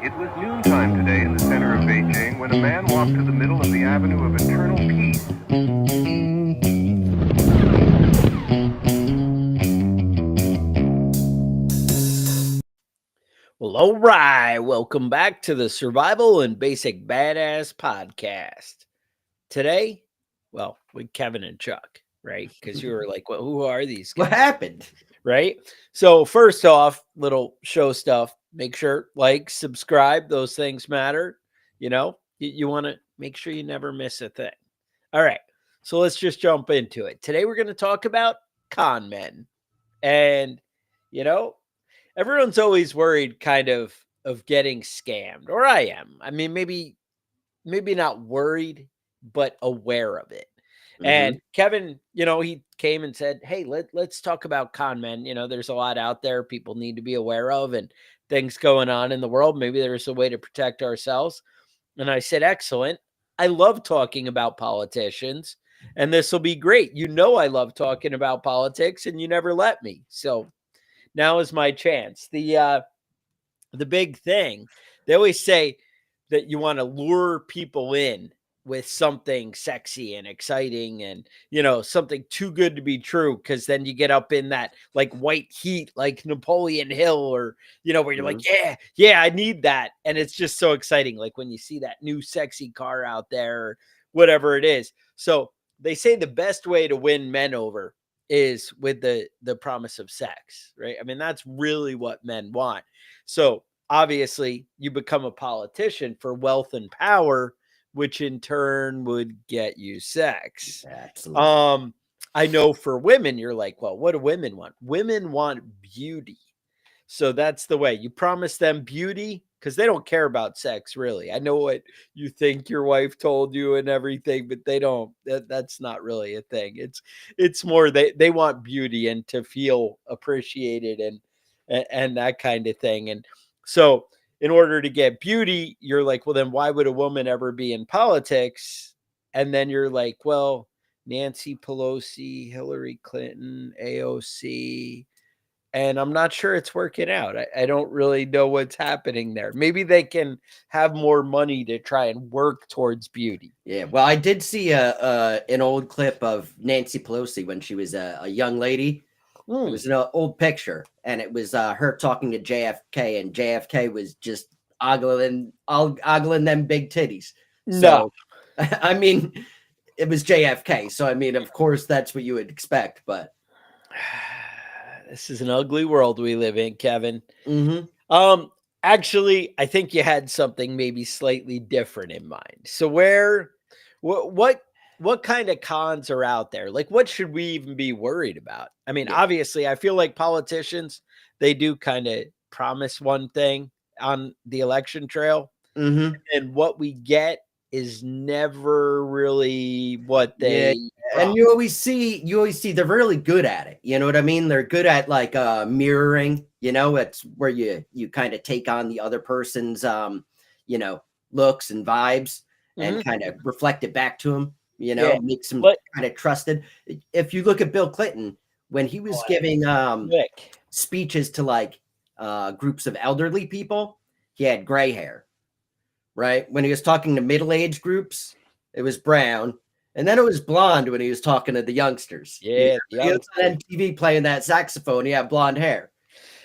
It was noontime today in the center of Beijing when a man walked to the middle of the Avenue of Eternal Peace. Well, all right. Welcome back to the Survival and Basic Badass Podcast. Today, well, with Kevin and Chuck, right? Because you were like, well, who are these guys? What happened? Right? So, first off, little show stuff. Make sure, like, subscribe. Those things matter. You know, you want to make sure you never miss a thing. All right. So, let's just jump into it. Today, we're going to talk about con men. And, you know, everyone's always worried kind of getting scammed, or I am. I mean, maybe not worried, but aware of it. And Kevin, he came and said, "Hey, let's talk about con men. There's a lot out there people need to be aware of and things going on in the world. Maybe there's a way to protect ourselves." And I said, "Excellent. I love talking about politicians, and this will be great. I love talking about politics, and you never let me. So now is my chance." The big thing, they always say that you want to lure people in with something sexy and exciting and something too good to be true, because then you get up in that like white heat like Napoleon Hill, or where you're like, yeah, I need that. And it's just so exciting, like when you see that new sexy car out there or whatever it is. So they say the best way to win men over is with the promise of sex, right? I mean, that's really what men want. So obviously you become a politician for wealth and power, which in turn would get you sex. Absolutely. I know for women, you're like, well, what do women want? Women want beauty. So that's the way you promise them beauty, because they don't care about sex, really. I know what you think your wife told you and everything, but they don't. That's not really a thing. It's more they want beauty and to feel appreciated and that kind of thing. And so in order to get beauty, you're like, well, then why would a woman ever be in politics? And then you're like, well, Nancy Pelosi, Hillary Clinton, AOC. And I'm not sure it's working out. I don't really know what's happening there. Maybe they can have more money to try and work towards beauty. Yeah, well, I did see an old clip of Nancy Pelosi when she was a young lady. It was an old picture, and it was her talking to JFK, and JFK was just ogling them big titties. So, No. I mean, it was JFK, so I mean, of course, that's what you would expect, but This is an ugly world we live in, Kevin. mm-hmm. Actually, I think you had something maybe slightly different in mind. So what kind of cons are out there? Like, what should we even be worried about? I mean, obviously, I feel like politicians, they do kind of promise one thing on the election trail, and what we get is never really what they and you always see they're really good at it. You know what I mean? They're good at like mirroring, it's where you kind of take on the other person's looks and vibes and kind of reflect it back to them, makes them kind of trusted. If you look at Bill Clinton, when he was giving speeches to like groups of elderly people, he had gray hair. Right? When he was talking to middle-aged groups, it was brown. And then it was blonde when he was talking to the youngsters. Yeah, he was on MTV playing that saxophone. He had blonde hair.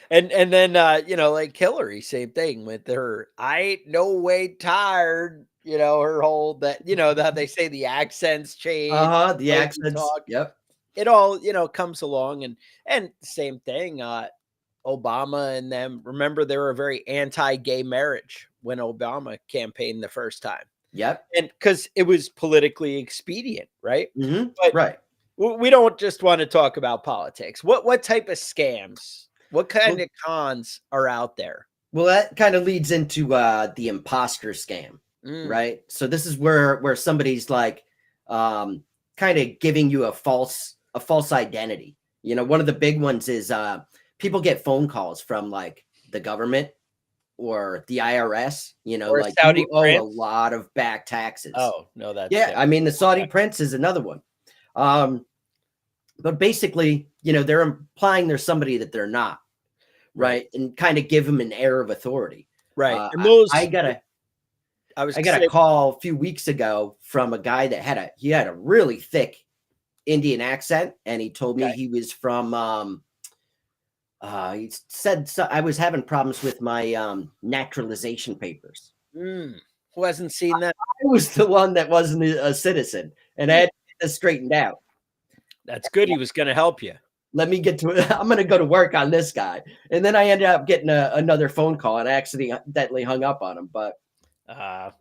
And then like Hillary, same thing with her. I ain't no way tired. Her whole that they say the accents change. The accents. Yep. It all comes along, and same thing. Obama and them. Remember, they were very anti-gay marriage when Obama campaigned the first time. Yep. And because it was politically expedient, right? But right. We don't just want to talk about politics. What type of scams? What kind of cons are out there? Well, that kind of leads into the imposter scam, right? So this is where somebody's like kind of giving you a false identity. One of the big ones is people get phone calls from like the government or the IRS, or like Saudi you owe prince. a lot of back taxes. Oh, no, that's I mean, the Saudi prince is another one. But basically, they're implying there's somebody that they're not, right? And kind of give them an air of authority. Right. And I got I was I gonna got say, a call a few weeks ago from a guy that had a really thick Indian accent, and he told me okay. he was from he said, so I was having problems with my naturalization papers. Who hasn't seen that? I was the one that wasn't a citizen, and I Hmm, had to get this straightened out. that's good. He was gonna help you. Let me get to it. I'm going to go to work on this guy. And then I ended up getting another phone call and accidentally hung up on him. But I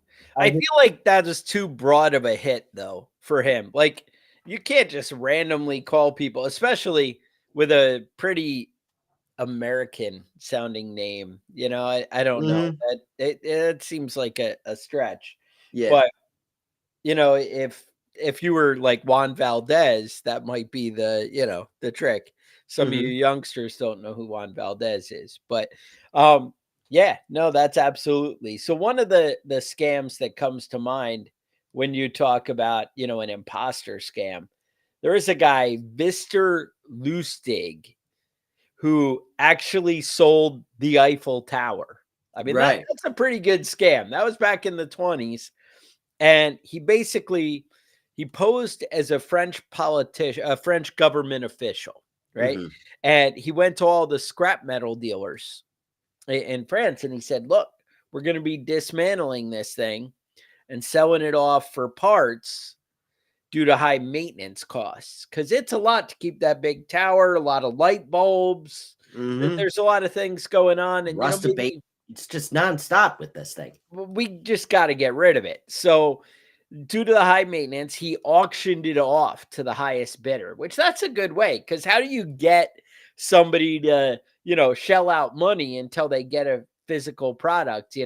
feel like that is too broad of a hit though for him. Like you can't just randomly call people, especially with a pretty American sounding name. I don't know. Mhm. That it seems like a stretch. Yeah. But if you were like Juan Valdez, that might be the trick. Some of you Mhm. youngsters don't know who Juan Valdez is, but yeah, no, that's absolutely. So one of the scams that comes to mind when you talk about, an imposter scam, there is a guy, Mr. Lustig, who actually sold the Eiffel Tower. I mean, Right. that's a pretty good scam. That was back in the 20s. And he posed as a French politician, a French government official, right? Mhm. And he went to all the scrap metal dealers in France and he said, "Look, we're going to be dismantling this thing and selling it off for parts due to high maintenance costs because it's a lot to keep that big tower, a lot of light bulbs. Mhm. There's a lot of things going on, and Rust abate. maybe It's just nonstop with this thing. we just got to get rid of it." So due to the high maintenance, he auctioned it off to the highest bidder, which that's a good way. Because how do you get somebody to, shell out money until they get a physical product,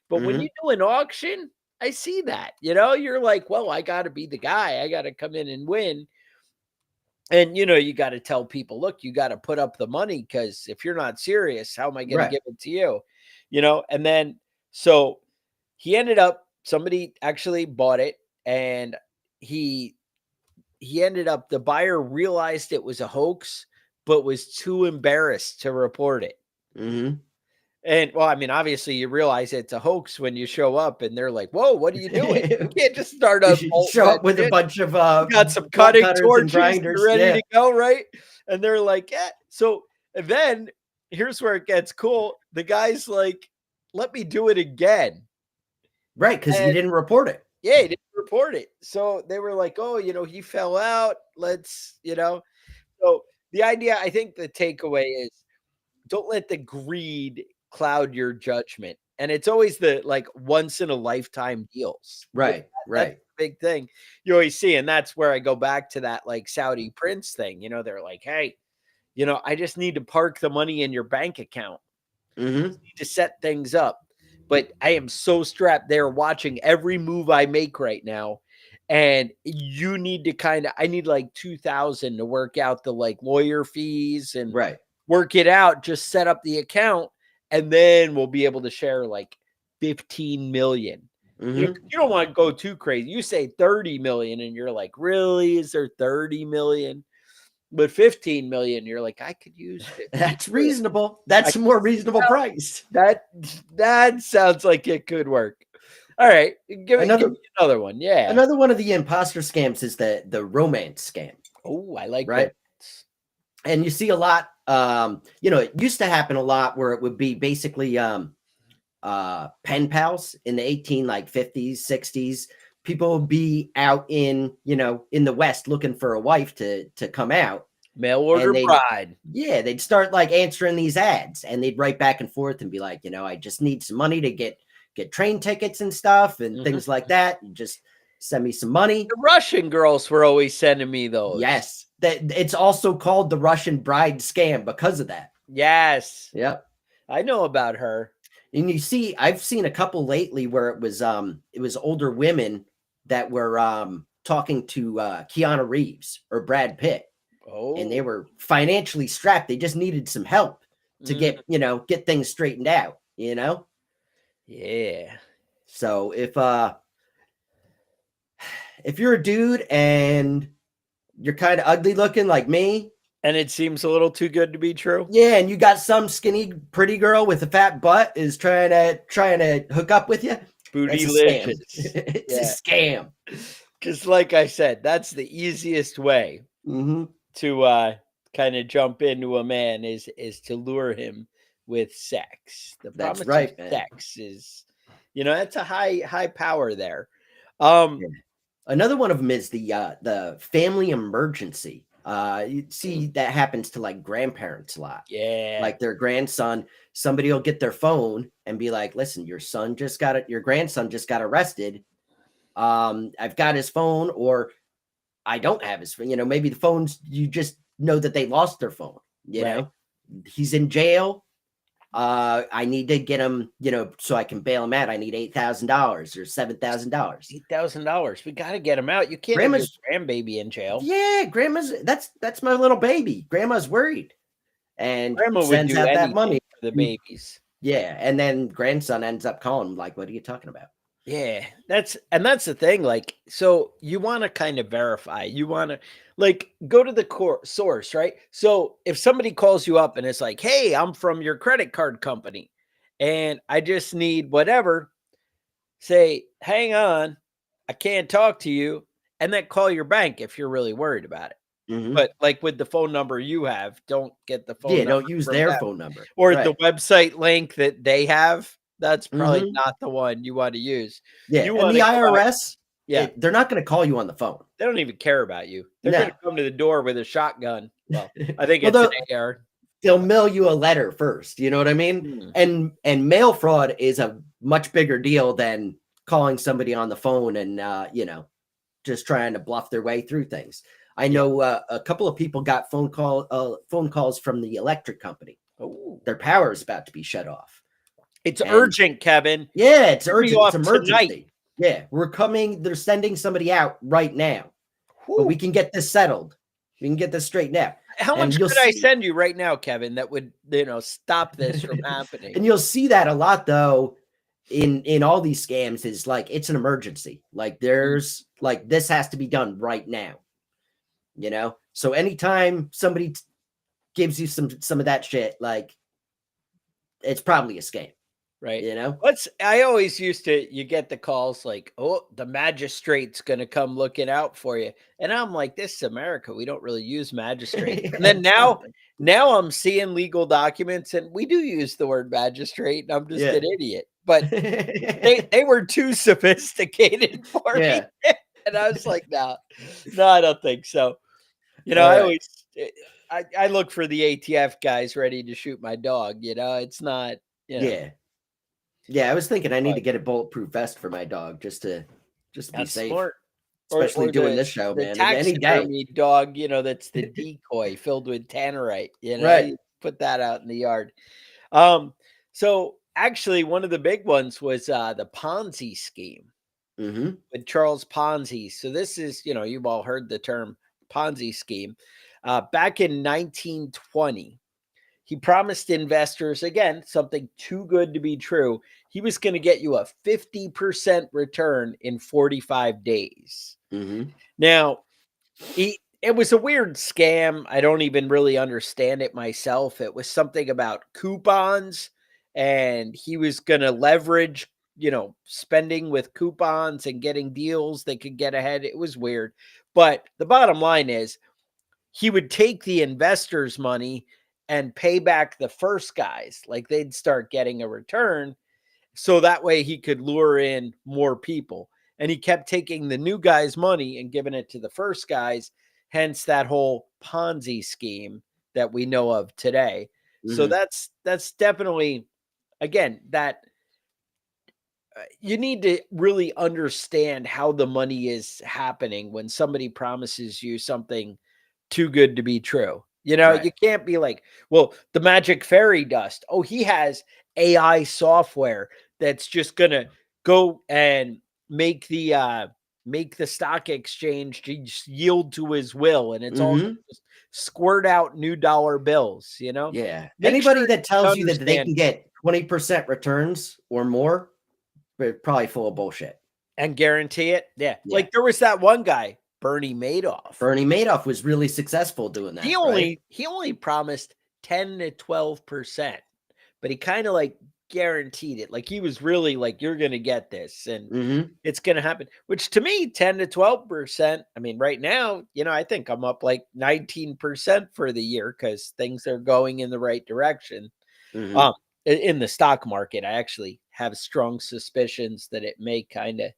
But when you Mhm. do an auction, I see that, you're like, well, I got to be the guy. I got to come in and win. And, you got to tell people, look, you got to put up the money because if you're not serious, how am I going to Right. give it to you? And then so he ended up somebody actually bought it and he he ended up the buyer realized it was a hoax but was too embarrassed to report it. Mhm. And well, I mean, obviously you realize it's a hoax when you show up and they're like, "Whoa, what are you doing? You can't just start You a should bolt show that up with a shit. bunch of You got some bolt cutting cutters and torches, you're grinders. ready Yeah. to go, right?" And they're like, "Yeah." So and then here's where it gets cool. The guy's like, "Let me do it again." Right, because you didn't report it. Yeah, he didn't report it. So they were like, "Oh, he fell out. Let's." So the idea, I think the takeaway is don't let the greed cloud your judgment. And it's always the like once in a lifetime deals. Right. That's Right. the big thing you always see. And that's where I go back to that like Saudi prince thing. They're like, hey, I just need to park the money in your bank account. Mhm. Need to set things up. But I am so strapped there watching every move I make right now. And you need to I need like 2,000 to work out the like lawyer fees and Right. work it out. Just set up the account and then we'll be able to share like 15 million. Mhm. You don't want to go too crazy. You say 30 million and you're like, really? Is there 30 million? But 15 million, you're like, I could use 15 That's million. reasonable. I That's a more reasonable price. that that sounds like it could work. All right, give Another me another one. Yeah. another one of the imposter scams is the romance scam, Oh, I like right? romance. And you see a lot, it used to happen a lot where it would be basically pen pals in the 18 like 50s, 60s. People would be out in the West looking for a wife to come out. Mail And order bride. they'd start like answering these ads and they'd write back and forth and be like, I just need some money to get train tickets and stuff and Mhm. things like that. You just send me some money. The Russian girls were always sending me those. Yes. That it's also called the Russian bride scam because of that. Yes, Yep. I know about her. And I've seen a couple lately where it was older women that were talking to Keanu Reeves or Brad Pitt, and they Oh, were financially strapped. They just needed some help to mm, get things straightened out. yeah. So if you're a dude and you're kind of ugly looking like me, And it seems a little too good to be true. Yeah, and you got some skinny, pretty girl with a fat butt is trying to hook up with you. That's a scam. Bootylicious. It's Yeah. a scam. Because like I said, that's the easiest way Hmm. to kind of jump into a man is to lure him with sex. The That's promise right, of man. sex is, that's a high power there. Yeah. Another one of them is the family emergency. You see that happens to like grandparents a lot. Yeah. Like their grandson, somebody will get their phone and be like, "Listen, your grandson just got arrested. I've got his phone, or I don't have his phone. Maybe the phones, you just know that they lost their phone. Right. He's in jail. I need to get him, so I can bail him out. I need $8,000 or $7,000. $8,000. We got to get him out. You can't have your grandbaby in jail. Yeah, grandma's that's my little baby. Grandma's worried and Grandma would sends do out that anything money. for the babies. Yeah, and then grandson ends up calling him like, "What are you talking about?" Yeah, that's the thing. Like, so you want to kind of verify. You want to like go to the core source, right? So if somebody calls you up and it's like, "Hey, I'm from your credit card company, and I just need whatever," say, "Hang on, I can't talk to you," and then call your bank if you're really worried about it. Mhm. But like with the phone number you have, don't get the phone Yeah, number don't use from their them. phone number. Or the Right. website link that they have, that's probably Mhm. not the one you want to use. Yeah, You and want the to go out. IRS, Yeah, they're not going to call you on the phone. they don't even care about you. They're No. gonna come to the door with a shotgun. Well, I think Well, it's an AR. they'll mail you a letter first, you know what I mean? Hmm. And mail fraud is a much bigger deal than calling somebody on the phone and just trying to bluff their way through things. I Yeah. know a couple of people got phone calls from the electric company. Oh, Their power is about to be shut off. it's And urgent, Kevin. yeah, it's Turn me urgent. It's off tonight. emergency. Yeah, we're coming. They're sending somebody out right now, but we Whew. can get this settled. We can get this straightened out. How And much you'll could I see, send you right now, Kevin, that would stop this from happening? and you'll see that a lot though in all these scams is like it's an emergency. Like there's like this has to be done right now. So anytime somebody gives you some of that shit, like it's probably a scam. Right. You know? I always used to, you get the calls like, "Oh, the magistrate's going to come looking out for you." And I'm like, this is America. We don't really use magistrates. And then now I'm seeing legal documents and we do use the word magistrate and I'm just Yeah. an idiot. But they were too sophisticated for me. Yeah. And I was like, no, I don't think so. All I right. always I look for the ATF guys ready to shoot my dog, it's not, Yeah. Yeah, I was thinking I need to But- get a bulletproof vest for my dog just to be That's safe. smart. Especially doing this show, the man. Any day. taxidermy dog, that's the decoy filled with tannerite. Right. You put that out in the yard. So actually, one of the big ones was the Ponzi scheme Mm-hmm. with Charles Ponzi. So this is, you've all heard the term Ponzi scheme. Back in 1920, he promised investors, again, something too good to be true. He was going to get you a 50% return in 45 days. Mm-hmm. Now, it was a weird scam. I don't even really understand it myself. It was something about coupons, and he was going to leverage, spending with coupons and getting deals that could get ahead. It was weird. But the bottom line is he would take the investors' money and pay back the first guys. Like they'd start getting a return. So that way he could lure in more people. And he kept taking the new guys' money and giving it to the first guys. Hence that whole Ponzi scheme that we know of today. So Mm-hmm. that's definitely, again, that you need to really understand how the money is happening when somebody promises you something too good to be true. Right. You can't be like, well, the magic fairy dust. Oh, he has AI software that's just going to go and make the stock exchange just yield to his will. And it's all Mm-hmm. gonna just squirt out new dollar bills, Yeah. Make Anybody sure that tells you that they understand can get 20% returns or more, they're probably full of bullshit. and guarantee it. Yeah. Yeah. Like there was that one guy Bernie Madoff. Bernie Madoff was really successful doing that. He only promised 10 to 12%, but he kind of like guaranteed it. Like he was really like, you're going to get this and it's going to happen, which to me, 10 to 12%. I mean, right now, I think I'm up like 19% for the year because things are going in the right direction. In the stock market, I actually have strong suspicions that it may kind of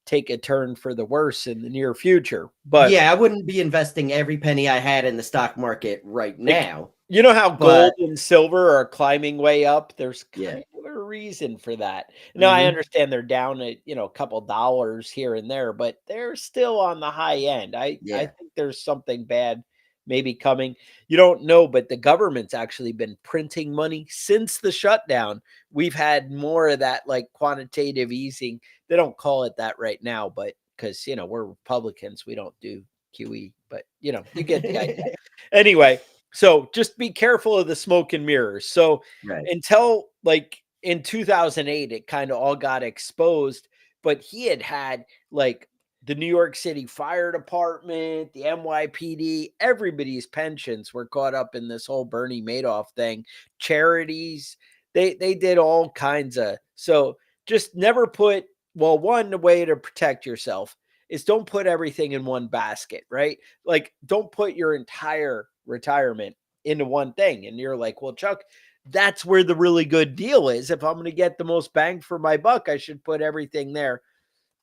take a turn for the worse in the near future. But yeah, I wouldn't be investing every penny I had in the stock market right now. You know how gold and silver are climbing way up? There's kind of a reason for that. Now, I understand they're down at, a couple dollars here and there, but they're still on the high end. I think there's something bad maybe coming. You don't know, but the government's actually been printing money since the shutdown. We've had more of that like quantitative easing. They don't call it that right now, but because, we're Republicans, we don't do QE, but you get the idea. Anyway, so just be careful of the smoke and mirrors. So until like in 2008, it kind of all got exposed, but he had like the New York City Fire Department, the NYPD, everybody's pensions were caught up in this whole Bernie Madoff thing. Charities, they did all kinds of, so just never put, one way to protect yourself is don't put everything in one basket, right? Like don't put your entire retirement into one thing. And you're like, well, Chuck, that's where the really good deal is. If I'm going to get the most bang for my buck, I should put everything there.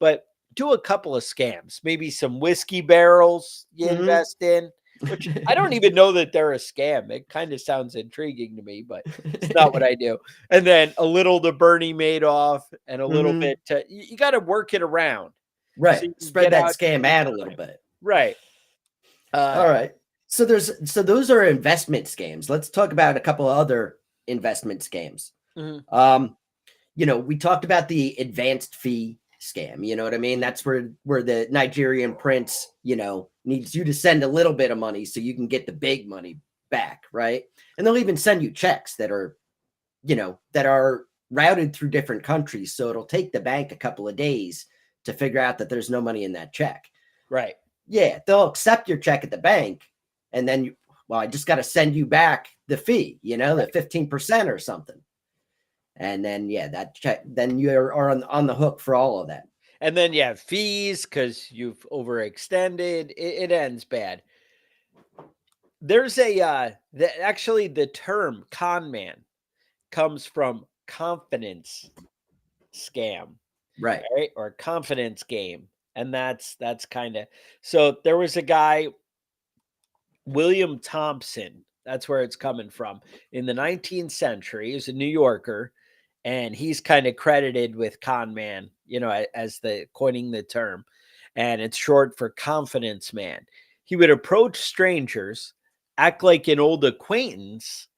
But do a couple of scams, maybe some whiskey barrels you invest in, which I don't even know that they're a scam. It kind of sounds intriguing to me, but it's not what I do. And then a little to Bernie Madoff and a little bit to, you got to work it around. Right. So spread that scam out a little bit. Right. All right. So those are investment scams. Let's talk about a couple of other investment scams. We talked about the advanced fee scam. You know what I mean? That's where the Nigerian prince, needs you to send a little bit of money so you can get the big money back, right? And they'll even send you checks that are, that are routed through different countries. So it'll take the bank a couple of days to figure out that there's no money in that check. Right. Yeah, they'll accept your check at the bank, and then I just got to send you back the fee, the 15% or something. And then, that check, then you are on the hook for all of that. And then you have fees because you've overextended. It ends bad. There's actually the term con man comes from confidence scam, right? Or confidence game. And that's kind of, so there was a guy, William Thompson, that's where it's coming from. In the 19th century, he was a New Yorker, and he's kind of credited with con man, as the coining the term. And it's short for confidence man. He would approach strangers, act like an old acquaintance,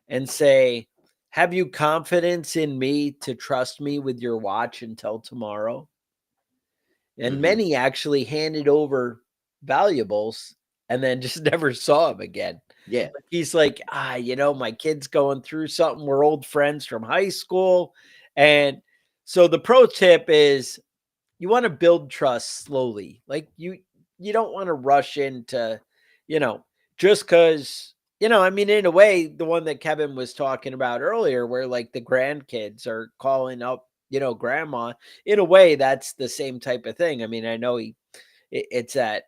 and say, have you confidence in me to trust me with your watch until tomorrow? And many actually handed over valuables and then just never saw him again. Yeah. He's like, my kid's going through something. We're old friends from high school. And so the pro tip is you want to build trust slowly. Like you don't want to rush into, just because, in a way, the one that Kevin was talking about earlier, where like the grandkids are calling up, grandma, in a way, that's the same type of thing. I mean, I know it's that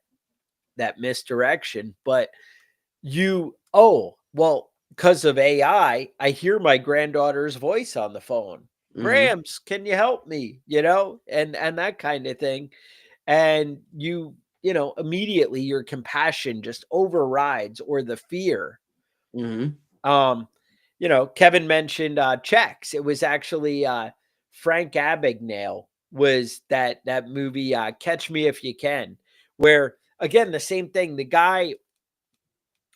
misdirection, but because of AI, I hear my granddaughter's voice on the phone. Grams, can you help me? And that kind of thing. And immediately your compassion just overrides, or the fear. Kevin mentioned checks. It was actually Frank Abagnale was that movie, Catch Me If You Can, where again, the same thing, the guy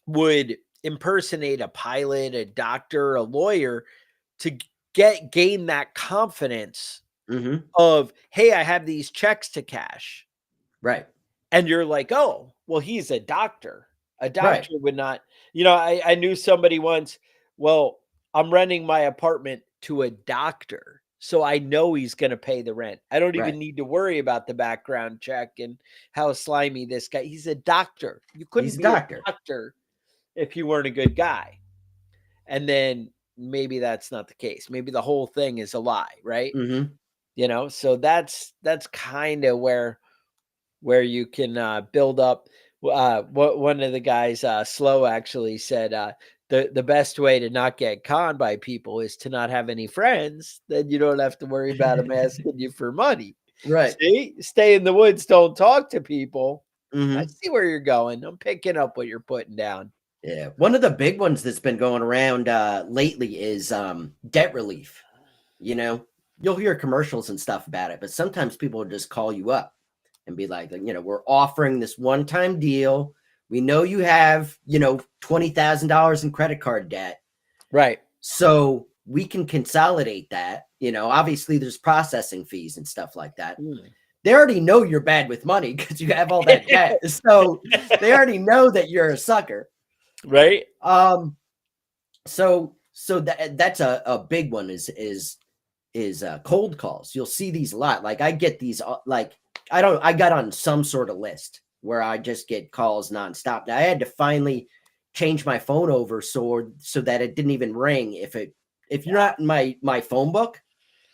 would impersonate a pilot, a doctor, a lawyer to gain that confidence of, hey, I have these checks to cash. Right. And you're like, oh, well, he's a doctor. A doctor would not, I knew somebody once, well, I'm renting my apartment to a doctor. So I know he's going to pay the rent. I don't Right. even need to worry about the background check and how slimy this guy. He's a doctor. You couldn't He's a be a doctor. doctor if you weren't a good guy. And then maybe that's not the case. Maybe the whole thing is a lie, right? Mm-hmm. You know, so that's kind of where you can build up. What one of the guys, Slow, actually said, the best way to not get conned by people is to not have any friends. Then you don't have to worry about them asking you for money. Right. See, stay in the woods, don't talk to people. I Mm-hmm. see where you're going. I'm picking up what you're putting down. Yeah. One of the big ones that's been going around lately is debt relief. You know, you'll hear commercials and stuff about it, but sometimes people will just call you up and be like, you know, we're offering this one-time deal. We know you have, you know, $20,000 in credit card debt. Right. So we can consolidate that. You know, obviously there's processing fees and stuff like that. Mm. They already know you're bad with money because you have all that debt. So they already know that you're a sucker. Right. So that's a big one is cold calls. You'll see these a lot. Like I get these I got on some sort of list where I just get calls nonstop. Now I had to finally change my phone over so that it didn't even ring if you're not in my phone book,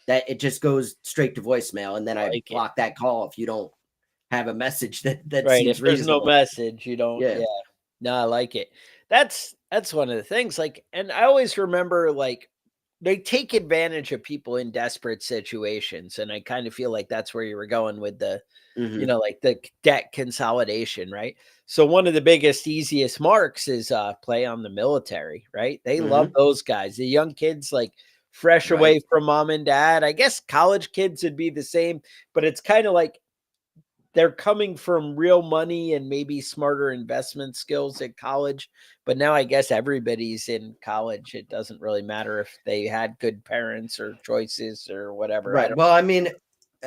that it just goes straight to voicemail, and then I Like it. block that call if you don't have a message that Right. seems If there's no reasonable. message, you don't. Yeah. Yeah. No, I like it. That's one of the things. Like, and I always remember, like, they take advantage of people in desperate situations, and I kind of feel like that's where you were going with the, Mm-hmm. like the debt consolidation, right? So one of the biggest, easiest marks is play on the military, right? They love Mm-hmm. those guys. The young kids, like fresh Right. away from mom and dad. I guess college kids would be the same, but it's kind of like they're coming from real money and maybe smarter investment skills at college. But now I guess everybody's in college. It doesn't really matter if they had good parents or choices or whatever. I Right. don't, Well, I mean,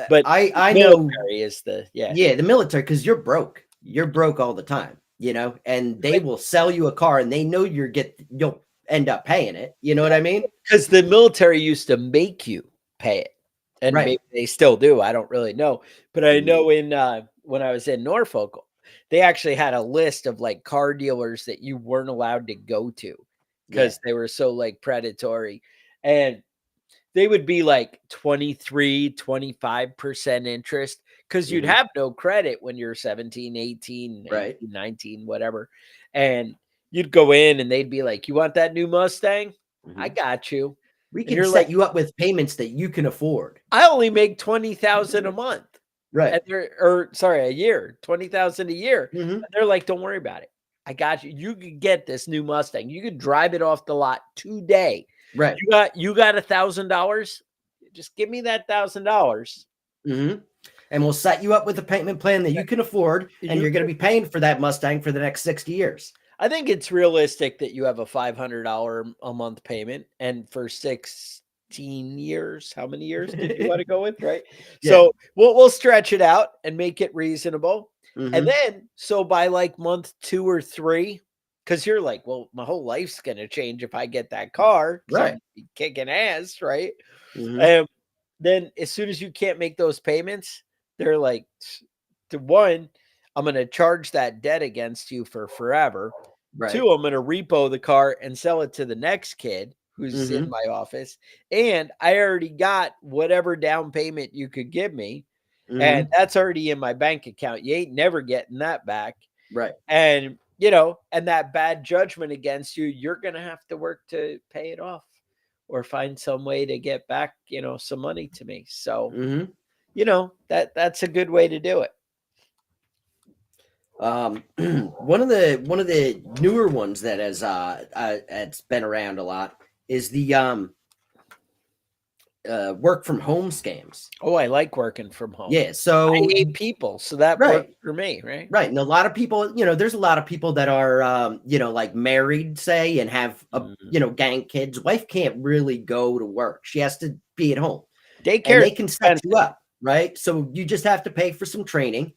but I know, military is the, yeah. yeah, the military, because you're broke. You're broke all the time, you know, and they will sell you a car and they know you'll end up paying it. You know what I mean? Because the military used to make you pay it, and Right. maybe they still do. I don't really know, but I Mhm. know in when I was in Norfolk, they actually had a list of like car dealers that you weren't allowed to go to Yeah. because they were so like predatory, and they would be like 23, 25% interest because you'd Mhm. have no credit when you're 17, 18, Right. 18, 19, whatever. And you'd go in and they'd be like, "You want that new Mustang? I Mhm. got you." We And can you're like, set you up with payments that you can afford. "I only make 20,000 a month." Right. And they're, or sorry, a year, 20,000 a year. Mhm. And they're like, "Don't worry about it. I got you. You could get this new Mustang. You could drive it off the lot today. Right. You got $1,000. Just give me that $1,000. Mhm. And we'll set you up with a payment plan that you can afford, and You you're going to be paying for that Mustang for the next 60 years. I think it's realistic that you have a $500 a month payment, and for 16 years, how many years did you want to go with, right? Yeah. So we'll stretch it out and make it reasonable. And Mhm. then so by like month 2 or 3, because you're like, well, my whole life's gonna change if I get that car because I'm Right. gonna be kicking ass, right? Mhm. And then as soon as you can't make those payments, they're like, to one, I'm going to charge that debt against you for forever. Right. Two, I'm going to repo the car and sell it to the next kid who's in Mhm. my office. And I already got whatever down payment you could give me. And Mhm. that's already in my bank account. You ain't never getting that back. Right. And, and that bad judgment against you, you're going to have to work to pay it off or find some way to get back, some money to me. So, Mhm. that's a good way to do it. One of the newer ones that has it's been around a lot is the work from home scams. Oh, I like working from home. Yeah. I So hate people, so that right. works for me, right? Right. And a lot of people, there's a lot of people that are, like married, say, and have, Mm. gang kids. Wife can't really go to work. She has to be at home, and Daycare is they can set you expensive. up. Right. So you just have to pay for some training.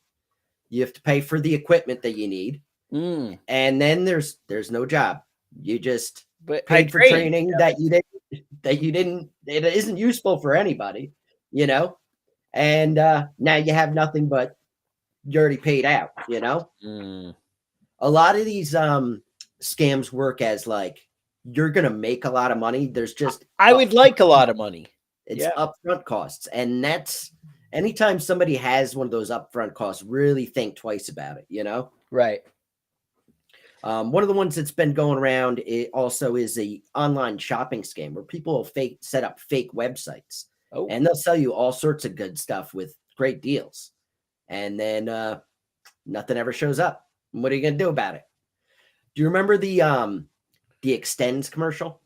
You have to pay for the equipment that you need. Mm. And then there's no job. You just But I paid for train. training that you didn't. that you didn't, it isn't useful for anybody, you know, and now you have nothing, but you already paid out, you know. Mm. A lot of these scams work as like you're gonna make a lot of money. There's just I would like a lot of money. it's Yeah. upfront costs, and that's anytime somebody has one of those upfront costs, really think twice about it, you know. Right. One of the ones that's been going around it also is a online shopping scam where people will set up fake websites, Oh, and they'll sell you all sorts of good stuff with great deals, and then nothing ever shows up. What are you gonna do about it? Do you remember the Extends commercial?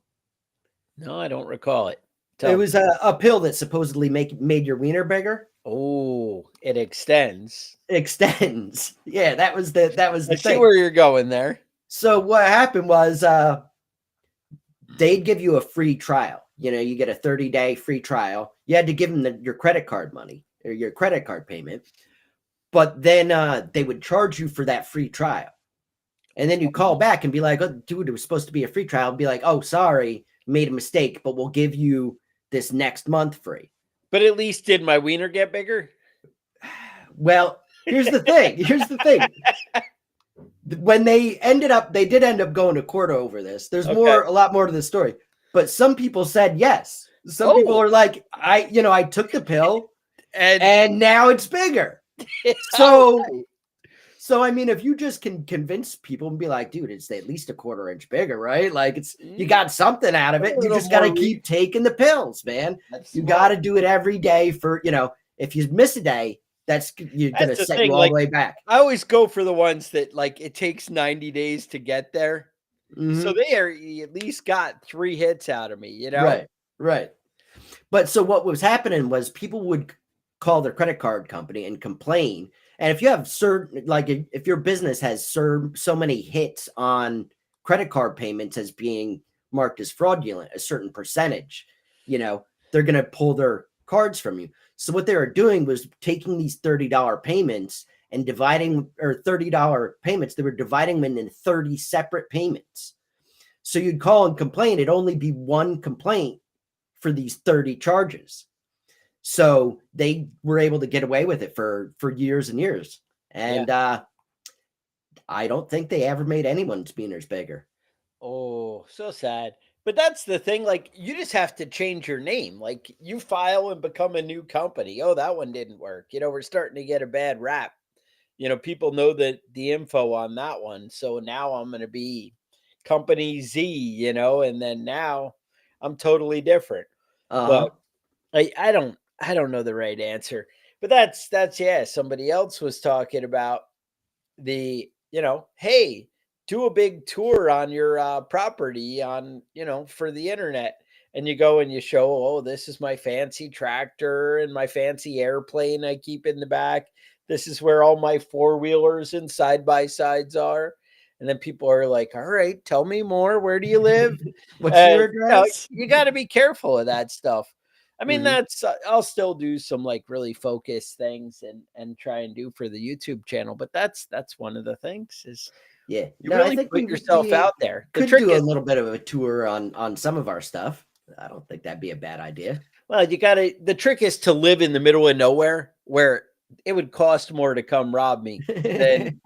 no, I don't recall it. It Tell me. was a pill that supposedly made your wiener bigger. Oh, it extends. Extends. Yeah, that was I the see thing. where you're going there. So what happened was they'd give you a free trial. You know, you get a 30-day free trial. You had to give them your credit card money or your credit card payment. But then they would charge you for that free trial. And then you call back and be like, oh, dude, it was supposed to be a free trial. And be like, oh, sorry, made a mistake, but we'll give you this next month free. But at least did my wiener get bigger? Well, here's the thing. Here's the thing. When they did end up going to court over this. There's a lot more to the story. But some people said yes. Some people are like, I took the pill and now it's bigger. So I mean, if you just can convince people and be like, dude, it's at least a quarter inch bigger, right? Like you got something out of it. You just got to keep taking the pills, man. You got to do it every day for, if you miss a day, you're going to set you all the way back. I always go for the ones that like it takes 90 days to get there. Mm-hmm. So they at least got 3 hits out of me, you know? Right. But so what was happening was people would call their credit card company and complain. And if you have if your business has so many hits on credit card payments as being marked as fraudulent, a certain percentage, they're going to pull their cards from you. So what they were doing was taking these $30 payments and $30 payments. They were dividing them into 30 separate payments. So you'd call and complain. It'd only be one complaint for these 30 charges. So they were able to get away with it for years and years. And I don't think they ever made anyone's wieners bigger. Oh, so sad. But that's the thing. Like, you just have to change your name. Like, you file and become a new company. Oh, that one didn't work. We're starting to get a bad rap. People know the info on that one. So now I'm going to be Company Z, and then now I'm totally different. But I don't know the right answer. But that's somebody else was talking about the, hey, do a big tour on your property on, for the internet. And you go and you show, oh, this is my fancy tractor and my fancy airplane I keep in the back. This is where all my 4-wheelers and side-by-sides are. And then people are like, all right, tell me more. Where do you live? What's your address? You got to be careful of that stuff. I mean, I'll still do some like really focused things and try and do for the YouTube channel. But that's one of the things is, you really put yourself out there. Could do a little bit of a tour on some of our stuff. I don't think that'd be a bad idea. Well, the trick is to live in the middle of nowhere where it would cost more to come rob me than,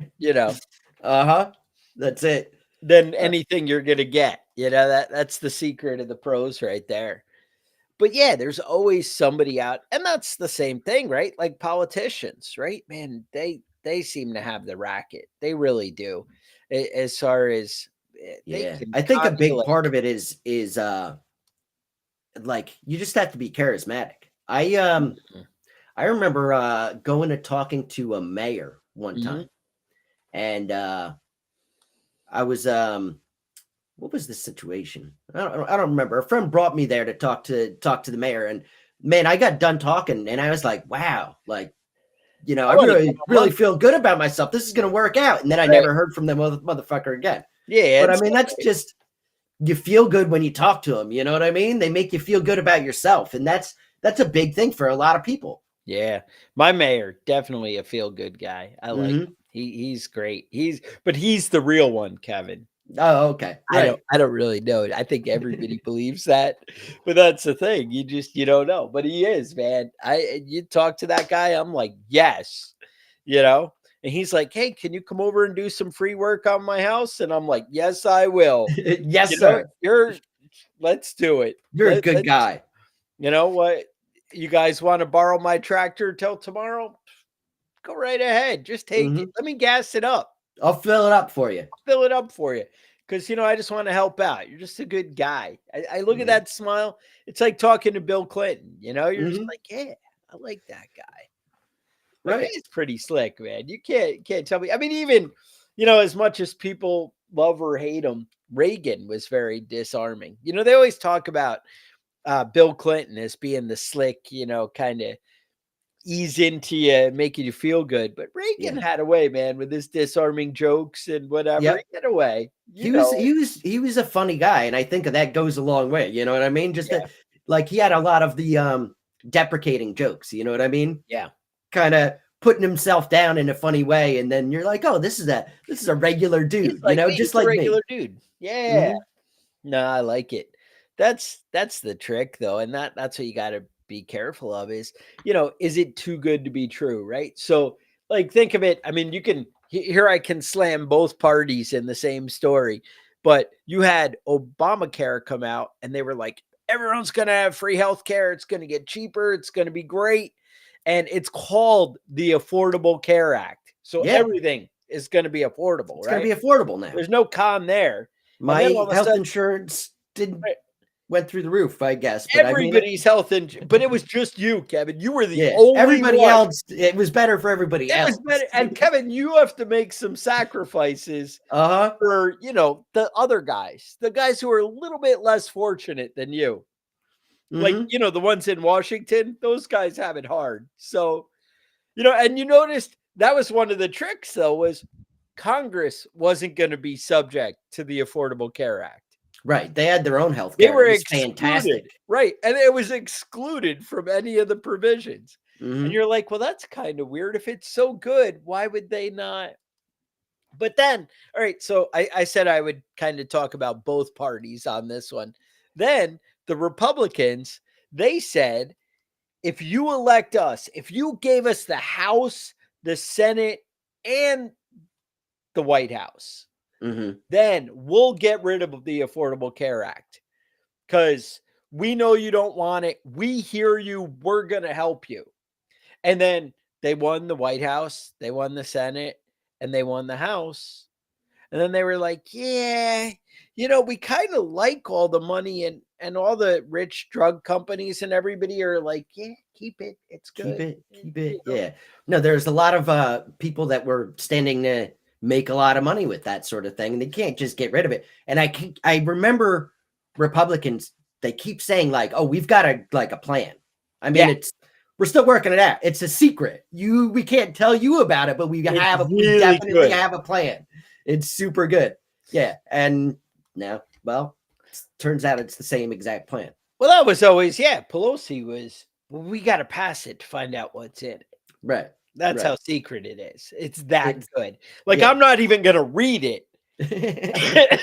That's it. Than anything you're going to get. That's the secret of the pros right there. But yeah, there's always somebody out. And that's the same thing, right? Like politicians, right? Man, they seem to have the racket. They really do. As far as I think a big part of it is like you just have to be charismatic. I remember going and talking to a mayor one time, and I was what was the situation? I don't remember. A friend brought me there to talk to the mayor, and man, I got done talking, and I was like, wow, like. I really feel good about myself. This is going to work out. And then I never heard from the motherfucker again. Yeah. But I mean, that's just, you feel good when you talk to them. You know what I mean? They make you feel good about yourself. And that's a big thing for a lot of people. Yeah. My mayor, definitely a feel good guy. I like him. He's great. But he's the real one, Kevin. Oh, okay. Right. I don't really know. I think everybody believes that, but that's the thing. You don't know. But he is, man. You talk to that guy, I'm like, yes, you know. And he's like, hey, can you come over and do some free work on my house? And I'm like, yes, I will. Yes, You know, sir. let's do it. You're a good guy. You know what? You guys want to borrow my tractor till tomorrow? Go right ahead. Just take it. Let me gas it up. I'll fill it up for you. Fill it up for you. Because, I just want to help out. You're just a good guy. I look at that smile. It's like talking to Bill Clinton. You're just like, yeah, I like that guy. That Right. guy's pretty slick, man. You can't tell me. I mean, even, as much as people love or hate him, Reagan was very disarming. They always talk about Bill Clinton as being the slick, kind of ease into you, making you feel good. But Reagan had a way, man, with his disarming jokes and whatever. Yep. He had a way. He was a funny guy, and I think that goes a long way. You know what I mean? Just like he had a lot of the deprecating jokes. You know what I mean? Yeah. Kind of putting himself down in a funny way, and then you're like, oh, this is a regular dude. Like just like regular me. dude. Yeah. No, I like it. That's the trick, though, and that's what you got to be careful of is it too good to be true, right? So like think of it, I mean, you can here I can slam both parties in the same story, but you had Obamacare come out and they were like, everyone's gonna have free health care, it's gonna get cheaper, it's gonna be great, and it's called the Affordable Care Act, so everything is gonna be affordable. It's gonna be affordable now. There's no con there. My health insurance didn't went through the roof, I guess. But everybody's health insurance, but it was just you, Kevin. You were the only everybody one. else. It was better for everybody else. Was better. And Kevin, you have to make some sacrifices for the other guys, the guys who are a little bit less fortunate than you. Like the ones in Washington, those guys have it hard. So and you noticed that was one of the tricks, though, was Congress wasn't going to be subject to the Affordable Care Act. Right. They had their own health care. They were fantastic. Right. And it was excluded from any of the provisions. And you're like, well, that's kind of weird. If it's so good, why would they not? But then, all right. So I said I would kind of talk about both parties on this one. Then the Republicans, they said, if you elect us, if you gave us the House, the Senate, and the White House, then we'll get rid of the Affordable Care Act because we know you don't want it. We hear you. We're going to help you. And then they won the White House, they won the Senate, and they won the House. And then they were like, yeah, we kind of like all the money and all the rich drug companies and everybody are like, yeah, keep it. It's good. Keep it. Yeah. No, there's a lot of people that were standing to make a lot of money with that sort of thing. And they can't just get rid of it. And I remember Republicans, they keep saying like, oh, we've got a plan. I mean, we're still working it out. It's a secret. We can't tell you about it, but we definitely have a plan. It's super good. Yeah. And now, well, turns out it's the same exact plan. Well, that was always, Pelosi was, we got to pass it to find out what's in it. Right. That's how secret it is. It's that good. Like, I'm not even going to read it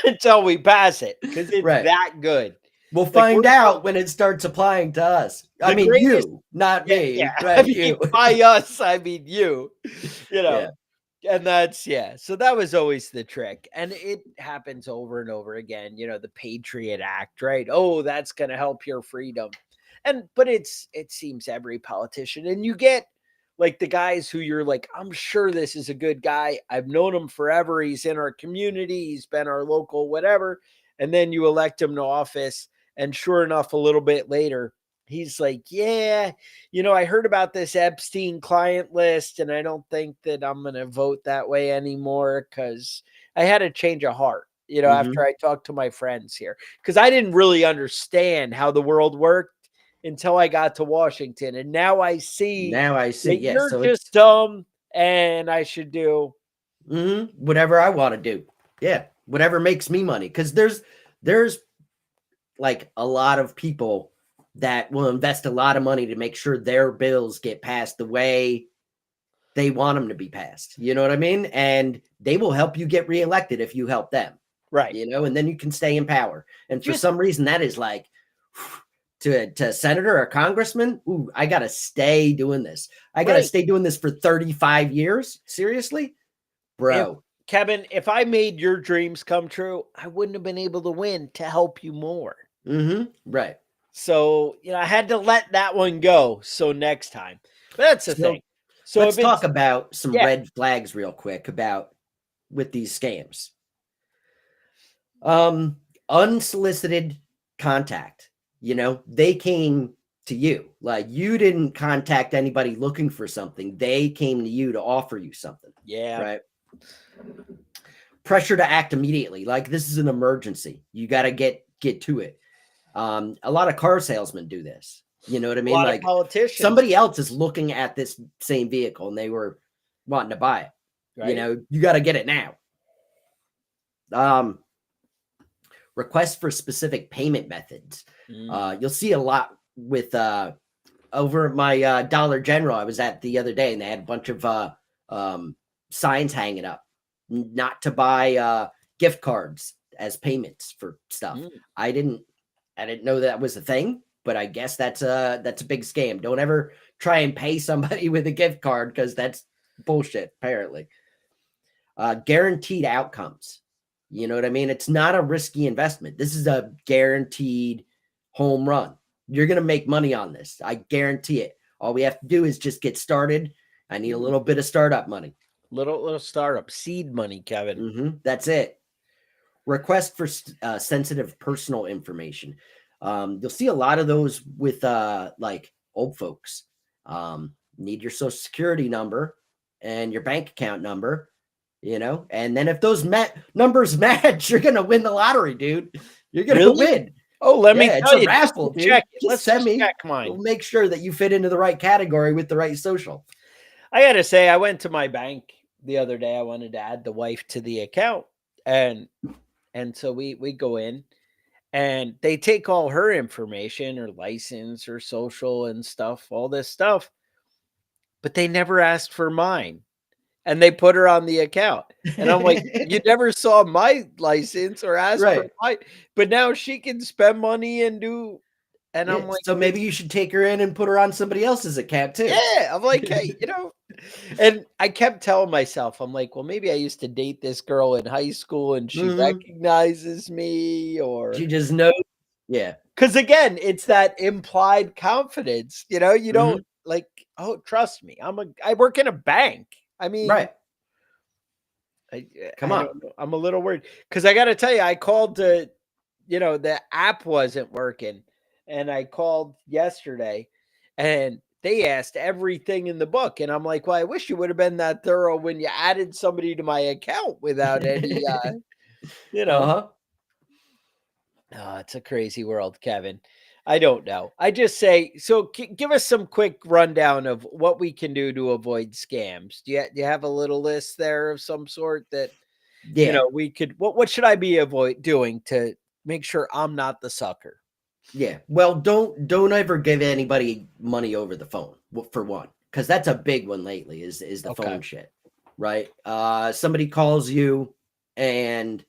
until we pass it because it's that good. We'll find out when it starts applying to us. I mean, you, not me. Yeah. Right, I mean, by us, I mean you. And that's so that was always the trick, and it happens over and over again. The Patriot Act, right? Oh, that's going to help your freedom, but it seems every politician, and you get like the guys who you're like, I'm sure this is a good guy. I've known him forever. He's in our community. He's been our local whatever, and then you elect him to office. And sure enough, a little bit later, he's like, yeah, I heard about this Epstein client list, and I don't think that I'm going to vote that way anymore because I had a change of heart, after I talked to my friends here, because I didn't really understand how the world worked until I got to Washington. And now I see. You're just dumb, and I should do whatever I want to do. Yeah. Whatever makes me money. Because there's like a lot of people that will invest a lot of money to make sure their bills get passed the way they want them to be passed. You know what I mean? And they will help you get reelected if you help them. Right. and then you can stay in power. And for Just some reason, that is like to a senator or congressman. Ooh, I got to stay doing this. I got to right. stay doing this for 35 years. Seriously, bro. Kevin, if I made your dreams come true, I wouldn't have been able to win to help you more. Right. So, I had to let that one go. So next time. But that's the thing. So let's talk about some yeah. red flags real quick about with these scams. Unsolicited contact. They came to you. Like, you didn't contact anybody looking for something. They came to you to offer you something. Yeah. Right. Pressure to act immediately. Like, this is an emergency. You got to get to it. A lot of car salesmen do this. You know what I mean? A lot like, of politicians. Somebody else is looking at this same vehicle and they were wanting to buy it. Right. You got to get it now. Request for specific payment methods. You'll see a lot with over at my Dollar General. I was at the other day and they had a bunch of signs hanging up not to buy gift cards as payments for stuff. I didn't know that was a thing, but I guess that's a big scam. Don't ever try and pay somebody with a gift card because that's bullshit, apparently. Guaranteed outcomes. You know what I mean? It's not a risky investment. This is a guaranteed home run. You're going to make money on this. I guarantee it. All we have to do is just get started. I need a little bit of startup money. Little startup seed money, Kevin. That's it. Request for sensitive personal information. You'll see a lot of those with like old folks. Need your social security number and your bank account number. And then if those numbers match, you're gonna win the lottery, dude. You're gonna win. Oh, let me tell it's you. a raffle, dude. Check. Let's send me. Check mine. We'll make sure that you fit into the right category with the right social. I gotta say, I went to my bank the other day. I wanted to add the wife to the account, and so we go in, and they take all her information, her license, her social, and stuff, all this stuff, but they never asked for mine. And they put her on the account. And I'm like, you never saw my license or asked for mine, but now she can spend money and do. And I'm like, so maybe you should take her in and put her on somebody else's account too. Yeah. I'm like, hey, and I kept telling myself, I'm like, well, maybe I used to date this girl in high school and she recognizes me, or she just knows. Yeah. Because again, it's that implied confidence. You don't like, oh, trust me. I work in a bank. I mean, right. Come on. I'm a little worried because I got to tell you, I called the app wasn't working, and I called yesterday, and they asked everything in the book, and I'm like, well, I wish you would have been that thorough when you added somebody to my account without any, Oh, it's a crazy world, Kevin. I don't know. I just say, so give us some quick rundown of what we can do to avoid scams. Do you have a little list there of some sort that, we could, what should I be doing to make sure I'm not the sucker? Yeah. Well, don't ever give anybody money over the phone, for one, because that's a big one lately is the phone shit, right? Somebody calls you and,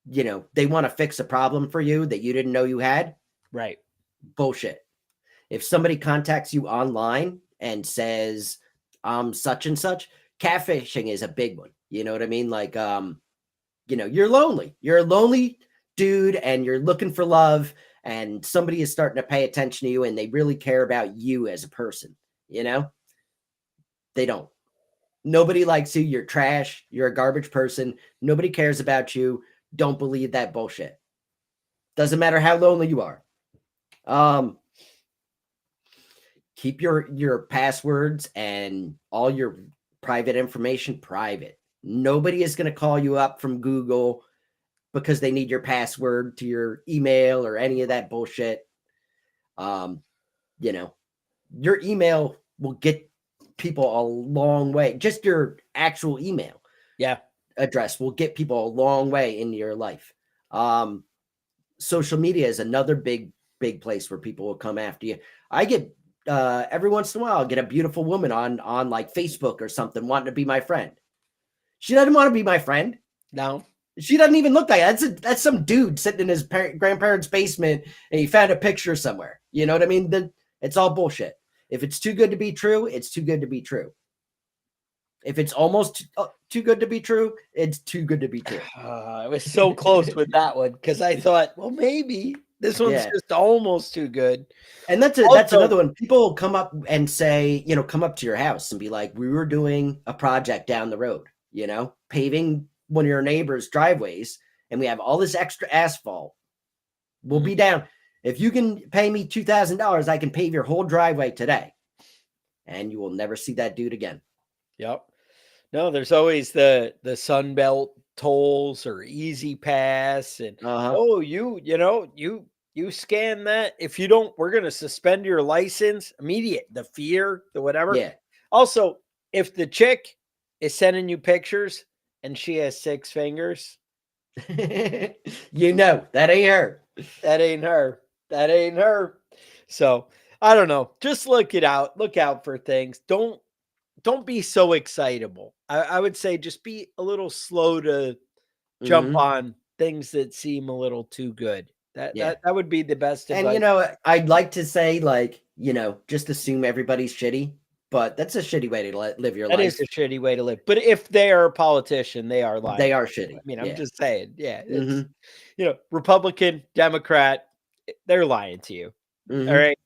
they want to fix a problem for you that you didn't know you had. Right. Bullshit. If somebody contacts you online and says, such and such, catfishing is a big one. You know what I mean? Like, you're lonely. You're a lonely dude and you're looking for love, and somebody is starting to pay attention to you and they really care about you as a person. They don't. Nobody likes you. You're trash. You're a garbage person. Nobody cares about you. Don't believe that bullshit. Doesn't matter how lonely you are. Keep your passwords and all your private information private. Nobody is going to call you up from Google because they need your password to your email or any of that bullshit. Your email will get people a long way. Just your actual email address will get people a long way into your life. Social media is another big place where people will come after you. I get every once in a while, I'll get a beautiful woman on like Facebook or something wanting to be my friend. She doesn't want to be my friend. No. She doesn't even look like that. That's some dude sitting in his grandparents' basement, and he found a picture somewhere. You know what I mean? It's all bullshit. If it's too good to be true, it's too good to be true. If it's almost too good to be true, it's too good to be true. I was so close with that one because I thought, well, maybe this one's Yeah. just almost too good. And that's Also- another one. People come up and say, come up to your house and be like, we were doing a project down the road, paving one of your neighbor's driveways, and we have all this extra asphalt. We'll be down. If you can pay me $2,000, I can pave your whole driveway today. And you will never see that dude again. Yep. No, there's always the Sunbelt tolls or Easy Pass, and oh, you scan that. If you don't, we're gonna suspend your license. Immediate, the fear, the whatever. Yeah. Also, if the chick is sending you pictures and she has 6 fingers, that ain't her. That ain't her. That ain't her. So I don't know. Just look out for things. Don't be so excitable. I would say just be a little slow to jump on things that seem a little too good. That would be the best advice. And I'd like to say just assume everybody's shitty, but that's a shitty way to live your life. That is a shitty way to live. But if they are a politician, they are lying. They are shitty. I mean, I'm just saying. Yeah. It's, Republican, Democrat, they're lying to you. All right.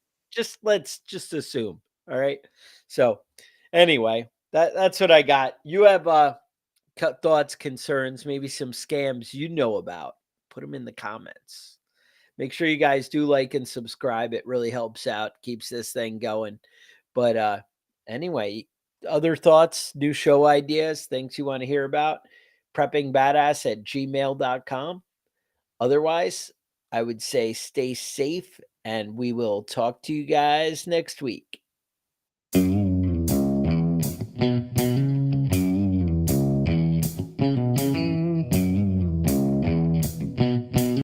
Let's just assume. All right. So anyway, that's what I got. You have thoughts, concerns, maybe some scams you know about. Put them in the comments. Make sure you guys do like and subscribe. It really helps out, keeps this thing going. But anyway, other thoughts, new show ideas, things you want to hear about, preppingbadass@gmail.com. Otherwise, I would say stay safe, and we will talk to you guys next week.